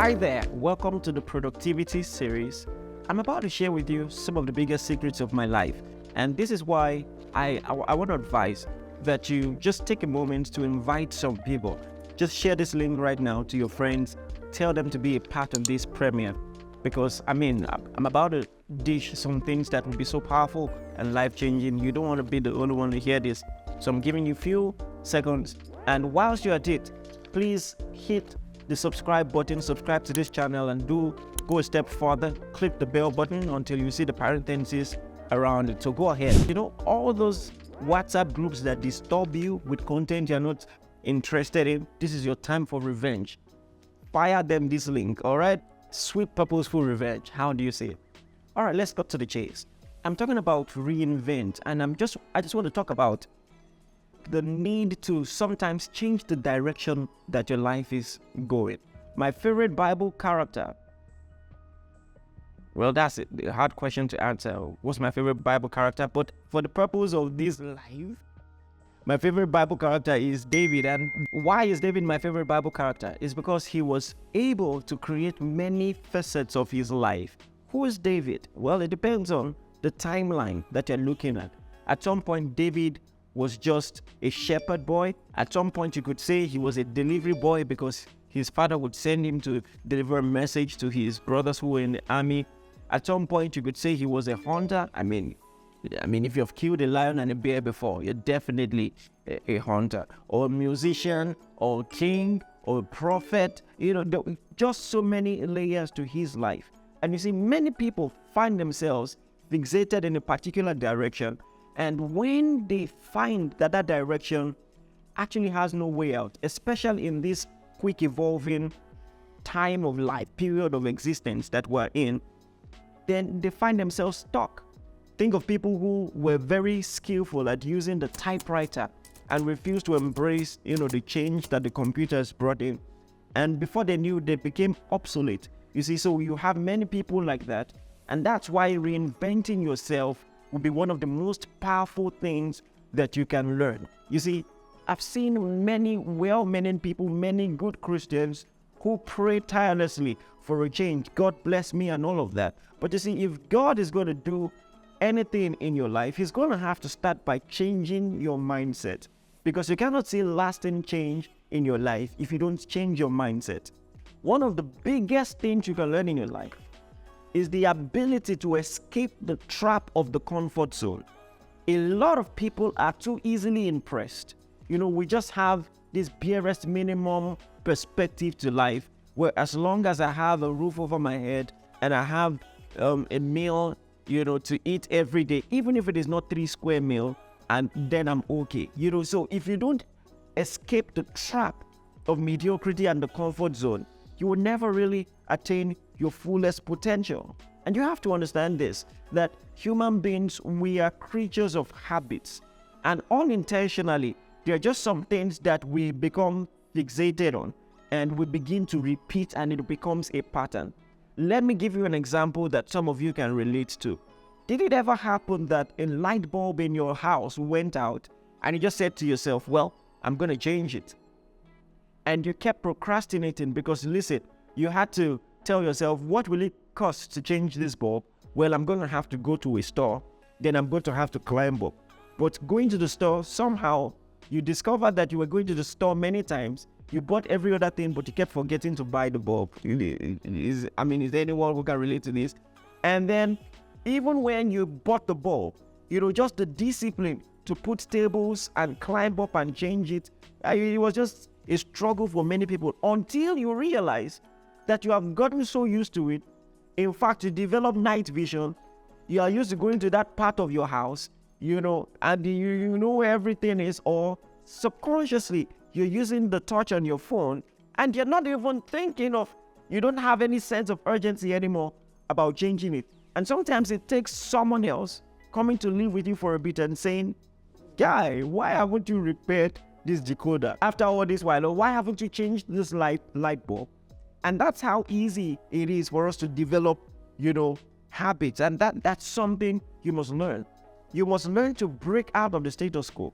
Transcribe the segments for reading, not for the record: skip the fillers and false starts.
Hi there, welcome to the productivity series. I'm about to share with you some of the biggest secrets of my life, and this is why I want to advise that you just take a moment to invite some people. Just share this link right now to your friends, tell them to be a part of this premiere, because I'm about to dish some things that will be so powerful and life-changing. You don't want to be the only one to hear this, so I'm giving you a few seconds, and whilst you're at it, please hit the subscribe button, subscribe to this channel, and do go a step further, click the bell button until you see the parentheses around it. So go ahead. You know, all those WhatsApp groups that disturb you with content you're not interested in, this is your time for revenge. Fire them this link, all right? Sweet purposeful revenge. How do you say it? All right, let's cut to the chase. I'm talking about reinvent, and I just want to talk about the need to sometimes change the direction that your life is going. My favorite Bible character. Well, that's it. The hard question to answer. What's my favorite Bible character? But for the purpose of this life, my favorite Bible character is David. And why is David my favorite Bible character? It's because he was able to create many facets of his life. Who is David? Well, it depends on the timeline that you're looking at. At some point, David was just a shepherd boy. At some point, you could say he was a delivery boy because his father would send him to deliver a message to his brothers who were in the army. At some point, you could say he was a hunter. I mean, if you've killed a lion and a bear before, you're definitely a hunter, or a musician, or a king, or a prophet. You know, there were just so many layers to his life. And you see, many people find themselves fixated in a particular direction. And when they find that that direction actually has no way out, especially in this quick evolving time of life, period of existence that we're in, then they find themselves stuck. Think of people who were very skillful at using the typewriter and refused to embrace, the change that the computers brought in. And before they knew, they became obsolete. You see, so you have many people like that. And that's why reinventing yourself will be one of the most powerful things that you can learn. You see, I've seen many well-meaning people, many good Christians who pray tirelessly for a change. God bless me and all of that. But you see, if God is going to do anything in your life, He's going to have to start by changing your mindset. Because you cannot see lasting change in your life if you don't change your mindset. One of the biggest things you can learn in your life is the ability to escape the trap of the comfort zone. A lot of people are too easily impressed. We just have this barest minimum perspective to life, where as long as I have a roof over my head and I have a meal, to eat every day, even if it is not 3 square meal, and then I'm okay. So if you don't escape the trap of mediocrity and the comfort zone, you will never really attain your fullest potential. And you have to understand this, that human beings, we are creatures of habits. And unintentionally, there are just some things that we become fixated on and we begin to repeat, and it becomes a pattern. Let me give you an example that some of you can relate to. Did it ever happen that a light bulb in your house went out and you just said to yourself, well, I'm going to change it? And you kept procrastinating because, listen, you had to tell yourself, what will it cost to change this bulb? Well, I'm going to have to go to a store, then I'm going to have to climb up. But going to the store, somehow you discovered that you were going to the store many times. You bought every other thing, but you kept forgetting to buy the bulb. Is there anyone who can relate to this? And then, even when you bought the bulb, just the discipline to put tables and climb up and change it, it was just a struggle for many people until you realize that you have gotten so used to it. In fact, you develop night vision. You are used to going to that part of your house, and you know where everything is, or subconsciously, you're using the touch on your phone, and you're not even thinking you don't have any sense of urgency anymore about changing it. And sometimes it takes someone else coming to live with you for a bit and saying, guy, why haven't you repaired this decoder? After all this while, why haven't you changed this light bulb? And that's how easy it is for us to develop, habits. And that's something you must learn. You must learn to break out of the status quo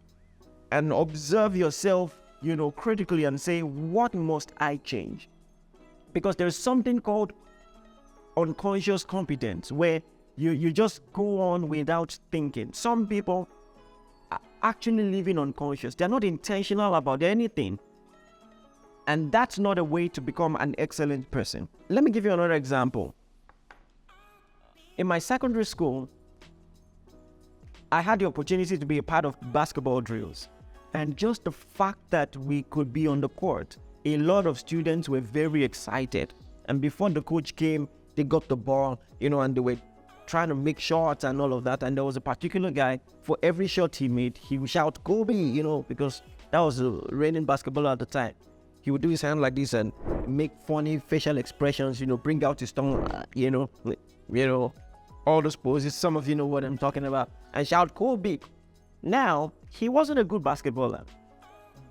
and observe yourself, critically, and say, what must I change? Because there's something called unconscious competence where you just go on without thinking. Some people are actually living unconscious. They're not intentional about anything. And that's not a way to become an excellent person. Let me give you another example. In my secondary school, I had the opportunity to be a part of basketball drills. And just the fact that we could be on the court, a lot of students were very excited. And before the coach came, they got the ball, and they were trying to make shots and all of that. And there was a particular guy, for every shot he made, he would shout, "Kobe," because that was raining basketball at the time. He would do his hand like this and make funny facial expressions, bring out his tongue, all those poses. Some of you know what I'm talking about. And shout, "Kobe." Now, he wasn't a good basketballer,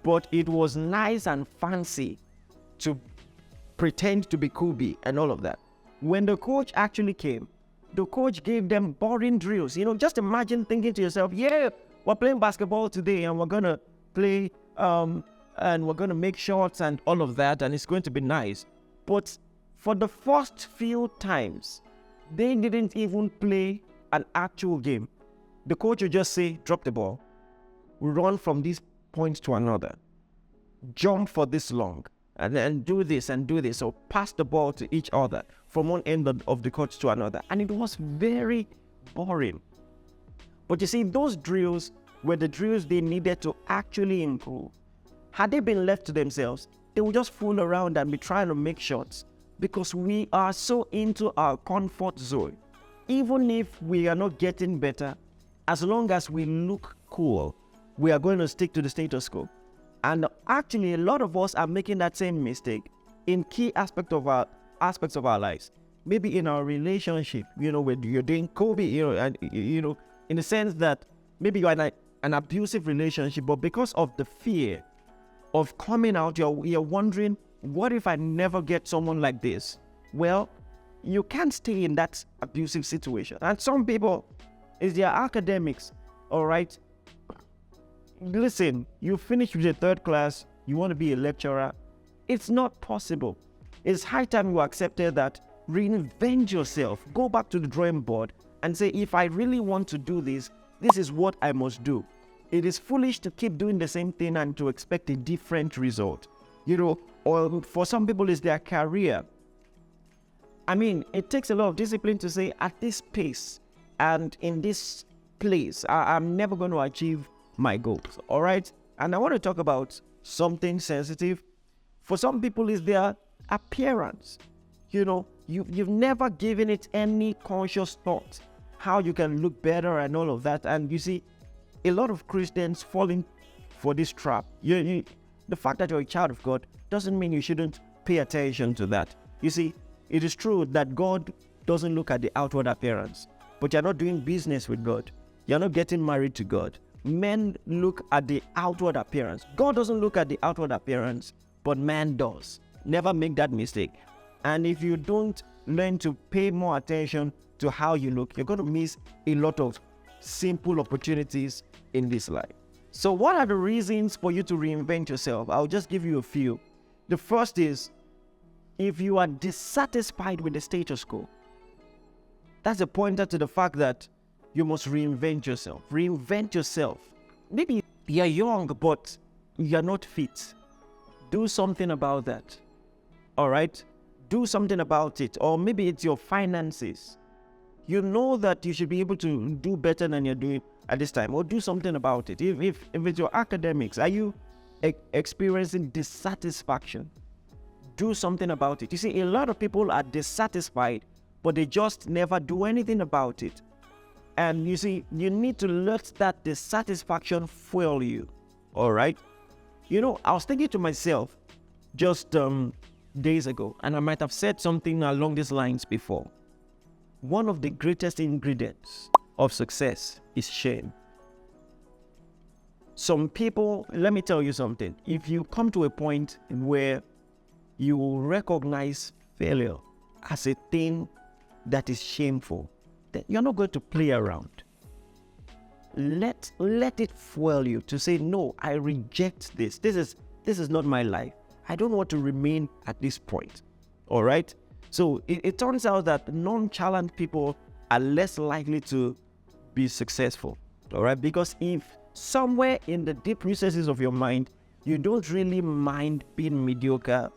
but it was nice and fancy to pretend to be Kobe and all of that. When the coach actually came, the coach gave them boring drills. Just imagine thinking to yourself, yeah, we're playing basketball today and we're going to play and we're going to make shots and all of that, and it's going to be nice. But for the first few times, they didn't even play an actual game. The coach would just say, "Drop the ball, run from this point to another, jump for this long, and then do this and do this," or pass the ball to each other from one end of the court to another. And it was very boring. But you see, those drills were the drills they needed to actually improve. Had they been left to themselves, they would just fool around and be trying to make shots, because we are so into our comfort zone. Even if we are not getting better, as long as we look cool, we are going to stick to the status quo. And actually, a lot of us are making that same mistake in key aspects of our lives. Maybe in our relationship, when you're doing Kobe, and in the sense that maybe you're in an abusive relationship, but because of the fear of coming out, you're wondering, what if I never get someone like this? Well, you can't stay in that abusive situation. And some people, it's their academics, all right? Listen, you finish with your third class, you want to be a lecturer. It's not possible. It's high time you accepted that. Reinvent yourself. Go back to the drawing board and say, if I really want to do this, this is what I must do. It is foolish to keep doing the same thing and to expect a different result. Or for some people, it's their career. I mean, it takes a lot of discipline to say, at this pace and in this place, I'm never going to achieve my goals, all right? And I want to talk about something sensitive. For some people, it's their appearance. You've never given it any conscious thought, how you can look better and all of that. And you see, a lot of Christians falling for this trap. The fact that you're a child of God doesn't mean you shouldn't pay attention to that. You see, it is true that God doesn't look at the outward appearance, but you're not doing business with God. You're not getting married to God. Men look at the outward appearance. God doesn't look at the outward appearance, but man does. Never make that mistake. And if you don't learn to pay more attention to how you look, you're going to miss a lot of simple opportunities in this life. So what are the reasons for you to reinvent yourself? I'll just give you a few. The first is, if you are dissatisfied with the status quo, that's a pointer to the fact that you must reinvent yourself. Reinvent yourself. Maybe you're young, but you're not fit. Do something about that. All right? Do something about it. Or maybe it's your finances. You know that you should be able to do better than you're doing at this time. Or do something about it. If it's your academics, are you experiencing dissatisfaction? Do something about it. You see, a lot of people are dissatisfied, but they just never do anything about it. And you see, you need to let that dissatisfaction fuel you. All right? I was thinking to myself just days ago, and I might have said something along these lines before. One of the greatest ingredients of success is shame. Some people, let me tell you something. If you come to a point where you will recognize failure as a thing that is shameful, then you're not going to play around. Let it fuel you to say, no, I reject this. This is not my life. I don't want to remain at this point. All right. So it turns out that nonchalant people are less likely to be successful. All right. Because if somewhere in the deep recesses of your mind, you don't really mind being mediocre,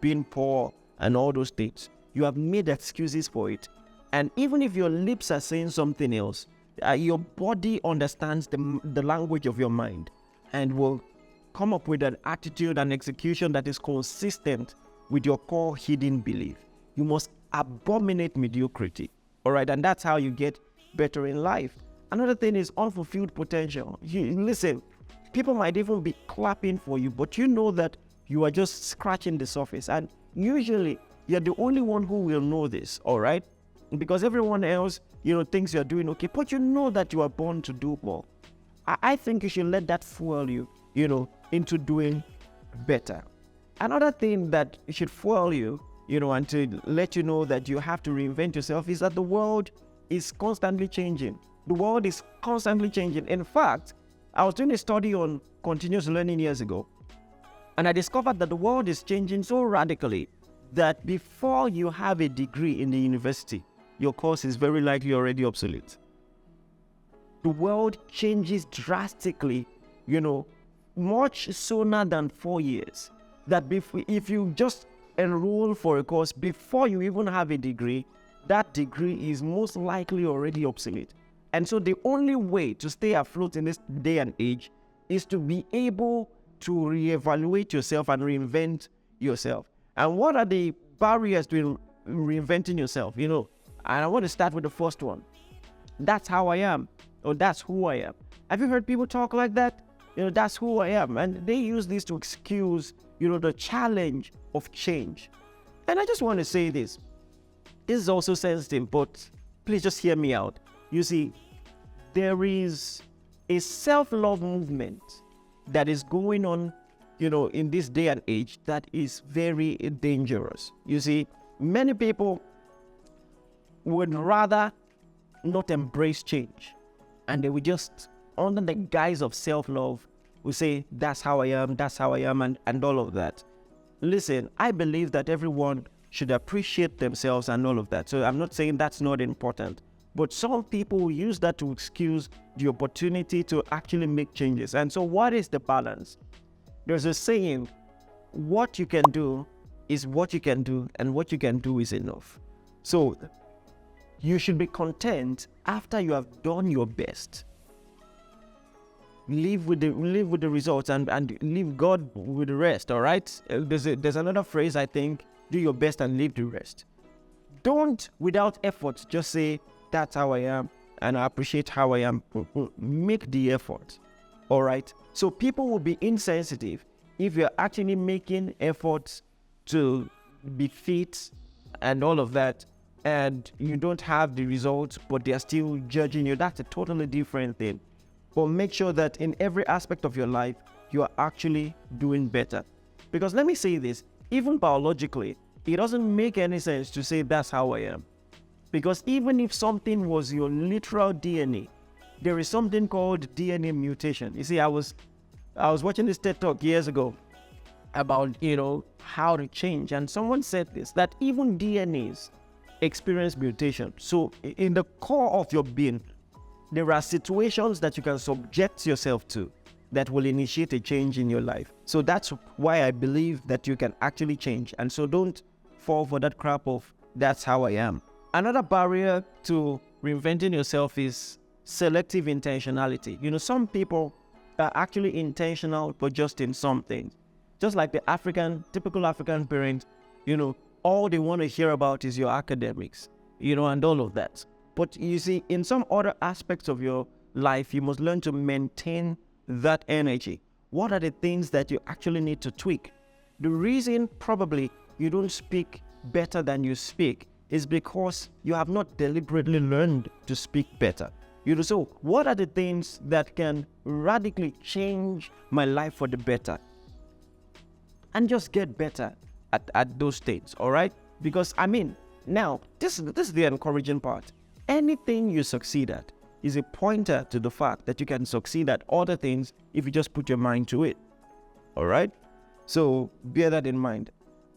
being poor and all those things, you have made excuses for it. And even if your lips are saying something else, your body understands the language of your mind and will come up with an attitude and execution that is consistent with your core hidden belief. You must abominate mediocrity. All right. And that's how you get better in life. Another thing is unfulfilled potential. Listen, people might even be clapping for you, but you know that you are just scratching the surface. And usually you're the only one who will know this. All right. Because everyone else, thinks you're doing okay, but you know that you are born to do more. I think you should let that fuel you, into doing better. Another thing that should fuel you, and to let you know that you have to reinvent yourself is that the world is constantly changing. The world is constantly changing. In fact, I was doing a study on continuous learning years ago, and I discovered that the world is changing so radically that before you have a degree in the university, your course is very likely already obsolete. The world changes drastically, much sooner than 4 years. That if you just enroll for a course before you even have a degree, that degree is most likely already obsolete. And so the only way to stay afloat in this day and age is to be able to reevaluate yourself and reinvent yourself. And what are the barriers to reinventing yourself? And I want to start with the first one. That's how I am, or that's who I am. Have you heard people talk like that? That's who I am. And they use this to excuse, the challenge of change. And I just want to say this. This is also sensitive, but please just hear me out. You see, there is a self-love movement that is going on, in this day and age that is very dangerous. You see, many people would rather not embrace change, and they would just, under the guise of self-love, will say, that's how I am, and all of that. Listen, I believe that everyone should appreciate themselves and all of that. So I'm not saying that's not important, but some people will use that to excuse the opportunity to actually make changes. And so what is the balance? There's a saying, what you can do is what you can do, and what you can do is enough. So you should be content after you have done your best. Live with the results and leave God with the rest. All right. There's another phrase, I think, do your best and leave the rest. Don't, without effort, just say that's how I am and I appreciate how I am. Make the effort. All right. So people will be insensitive if you're actually making efforts to be fit and all of that, and you don't have the results, but they're still judging you. That's a totally different thing. But make sure that in every aspect of your life, you are actually doing better. Because let me say this, even biologically, it doesn't make any sense to say that's how I am. Because even if something was your literal DNA, there is something called DNA mutation. You see, I was watching this TED Talk years ago about, how to change. And someone said this, that even DNAs experience mutation. So in the core of your being, there are situations that you can subject yourself to that will initiate a change in your life. So that's why I believe that you can actually change. And so don't fall for that crap of that's how I am. Another barrier to reinventing yourself is selective intentionality. Some people are actually intentional, but just in some things. Just like the typical African parent, all they want to hear about is your academics, and all of that. But you see, in some other aspects of your life, you must learn to maintain that energy. What are the things that you actually need to tweak? The reason probably you don't speak better than you speak is because you have not deliberately learned to speak better. So what are the things that can radically change my life for the better? And just get better at those things, all right? Because, now, this is the encouraging part. Anything you succeed at is a pointer to the fact that you can succeed at other things if you just put your mind to it, all right? So bear that in mind.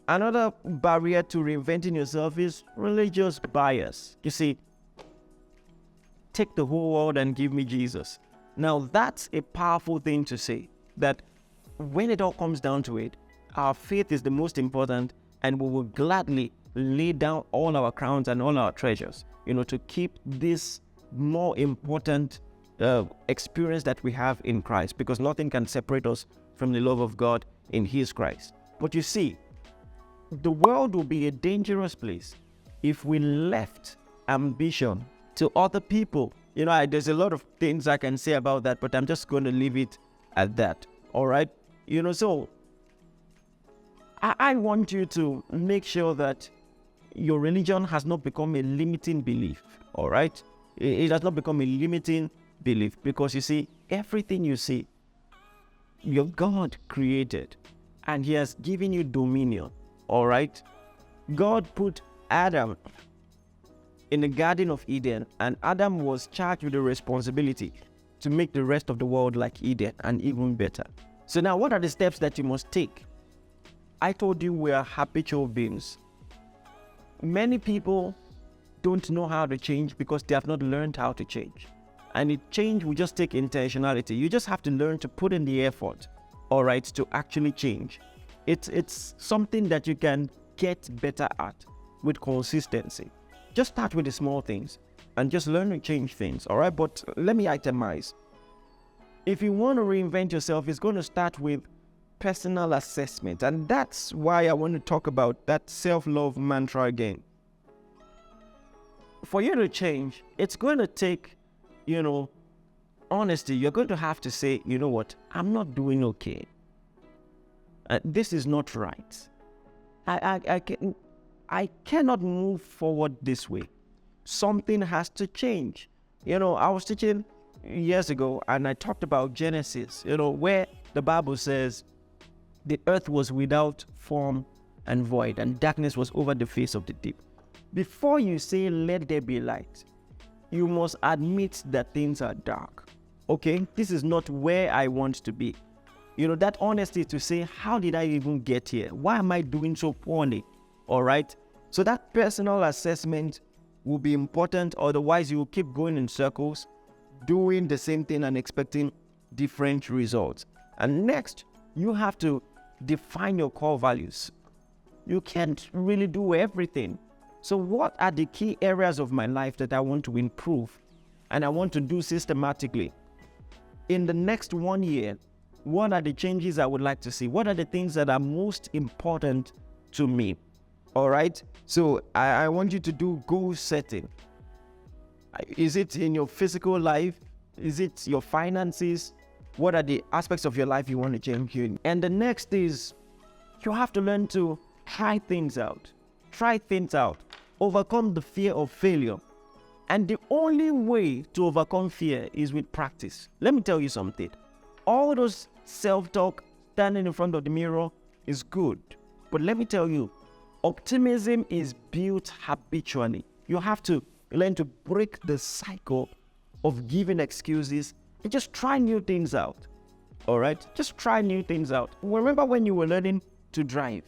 Another barrier to reinventing yourself is religious bias. You see, take the whole world and give me Jesus. Now, that's a powerful thing to say, that when it all comes down to it, our faith is the most important, and we will gladly lay down all our crowns and all our treasures, to keep this more important experience that we have in Christ, because nothing can separate us from the love of God in His Christ. But you see, the world will be a dangerous place if we left ambition to other people. There's a lot of things I can say about that, but I'm just going to leave it at that. All right? So I want you to make sure that your religion has not become a limiting belief. All right? It has not become a limiting belief, because you see, everything you see, your God created, and He has given you dominion. All right? God put Adam in the Garden of Eden, and Adam was charged with the responsibility to make the rest of the world like Eden and even better. So now, what are the steps that you must take? I told you we are habitual beings. Many people don't know how to change because they have not learned how to change. And change will just take intentionality. You just have to learn to put in the effort, all right, to actually change. It's something that you can get better at with consistency. Just start with the small things and just learn to change things, all right? But let me itemize. If you want to reinvent yourself, it's going to start with personal assessment. And that's why I want to talk about that self-love mantra again. For you to change, it's going to take, honesty. You're going to have to say, you know what, I'm not doing okay. This is not right. I cannot move forward this way. Something has to change. I was teaching years ago, and I talked about Genesis, where the Bible says the earth was without form and void, and darkness was over the face of the deep. Before you say, let there be light, you must admit that things are dark. Okay? This is not where I want to be. That honesty to say, how did I even get here? Why am I doing so poorly? All right? So that personal assessment will be important. Otherwise, you will keep going in circles, doing the same thing and expecting different results. And next, you have to define your core values. You can't really do everything. So what are the key areas of my life that I want to improve and I want to do systematically? In the next 1 year, what are the changes I would like to see? What are the things that are most important to me? All right? So I want you to do goal setting. Is it in your physical life? Is it your finances? What are the aspects of your life you want to change in? And the next is you have to learn to try things out. Try things out. Overcome the fear of failure. And the only way to overcome fear is with practice. Let me tell you something. All those self-talk, standing in front of the mirror is good. But let me tell you, optimism is built habitually. You have to learn to break the cycle of giving excuses and just try new things out. All right? Just try new things out. Remember when you were learning to drive?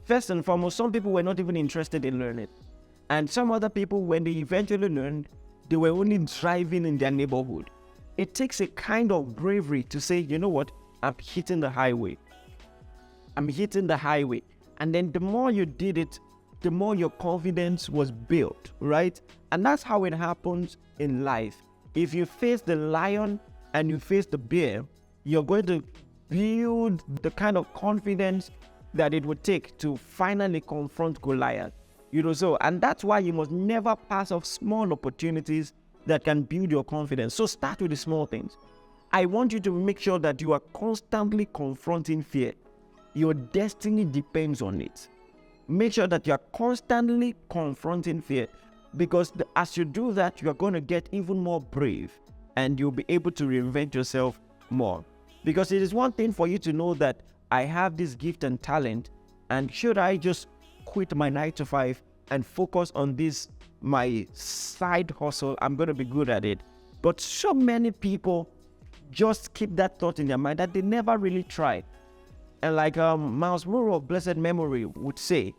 First and foremost, some people were not even interested in learning. And some other people, when they eventually learned, they were only driving in their neighborhood. It takes a kind of bravery to say, you know what, I'm hitting the highway. I'm hitting the highway. And then the more you did it, the more your confidence was built, right? And that's how it happens in life. If you face the lion and you face the bear, you're going to build the kind of confidence that it would take to finally confront Goliath. And that's why you must never pass off small opportunities that can build your confidence. So start with the small things. I want you to make sure that you are constantly confronting fear. Your destiny depends on it. Make sure that you are constantly confronting fear, because as you do that, you are going to get even more brave and you'll be able to reinvent yourself more. Because it is one thing for you to know that I have this gift and talent, and should I just quit my 9-to-5 and focus on this, my side hustle, I'm going to be good at it. But so many people just keep that thought in their mind that they never really try. And like Miles Monroe of blessed memory would say,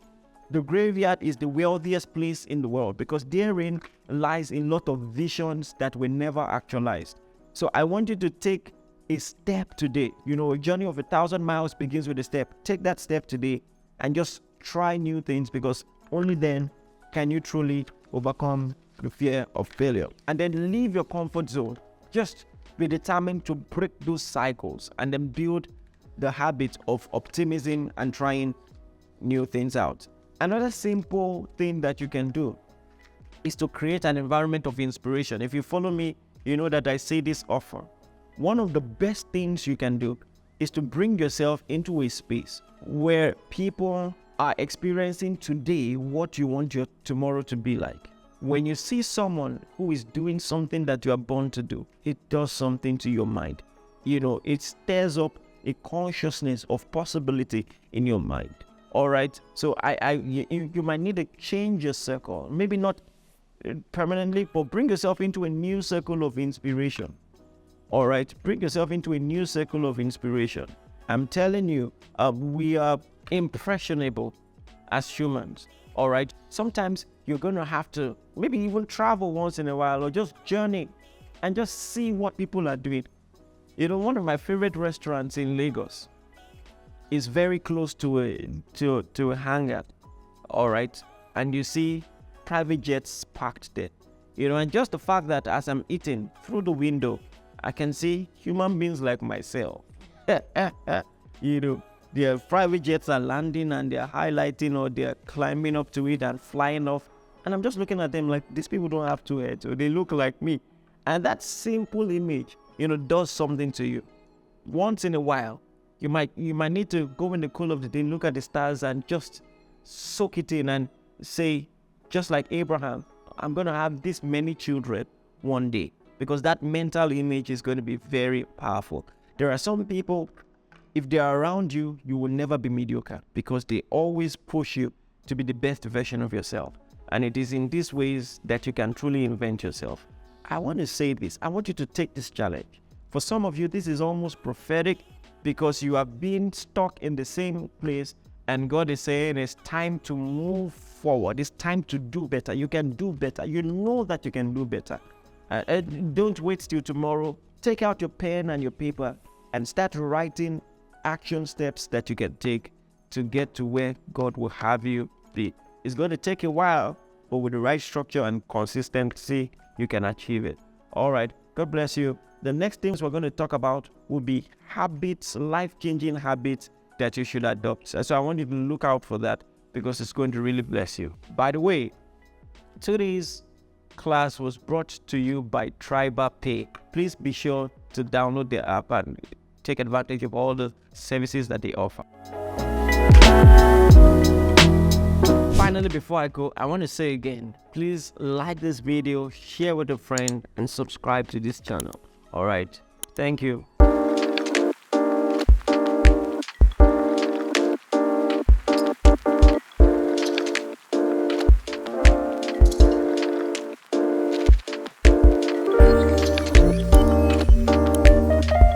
the graveyard is the wealthiest place in the world because therein lies a lot of visions that were never actualized. So I want you to take a step today. You know, a journey of 1,000 miles begins with a step. Take that step today and just try new things, because only then can you truly overcome the fear of failure. And then leave your comfort zone. Just be determined to break those cycles and then build the habit of optimism and trying new things out. Another simple thing that you can do is to create an environment of inspiration. If you follow me, you know that I say this often. One of the best things you can do is to bring yourself into a space where people are experiencing today what you want your tomorrow to be like. When you see someone who is doing something that you are born to do, it does something to your mind. You know, it stirs up a consciousness of possibility in your mind. All right. So you might need to change your circle. Maybe not permanently, but bring yourself into a new circle of inspiration. All right. Bring yourself into a new circle of inspiration. I'm telling you, we are impressionable as humans. All right. Sometimes you're going to have to maybe even travel once in a while, or just journey and just see what people are doing. You know, one of my favorite restaurants in Lagos is very close to a hangar, all right? And you see private jets parked there. You know, and just the fact that as I'm eating through the window, I can see human beings like myself. You know, their private jets are landing and they're highlighting, or they're climbing up to it and flying off. And I'm just looking at them like, these people don't have two heads, or they look like me. And that simple image, you know, does something to you. Once in a while, you might need to go in the cool of the day, look at the stars and just soak it in and say, just like Abraham, I'm going to have this many children one day, because that mental image is going to be very powerful. There are some people, if they are around you, you will never be mediocre, because they always push you to be the best version of yourself. And it is in these ways that you can truly invent yourself. I want to say this. I want you to take this challenge. For some of you, this is almost prophetic, because you have been stuck in the same place, and God is saying it's time to move forward. It's time to do better. You can do better. You know that you can do better. Don't wait till tomorrow. Take out your pen and your paper and start writing action steps that you can take to get to where God will have you be. It's going to take a while, but with the right structure and consistency, you can achieve it. All right. God bless you. The next things we're going to talk about will be habits, life-changing habits that you should adopt. So I want you to look out for that, because it's going to really bless you. By the way, today's class was brought to you by Tribal Pay. Please be sure to download the app and take advantage of all the services that they offer. Finally, before I go, I want to say again, please like this video, share with a friend, and subscribe to this channel. All right. Thank you.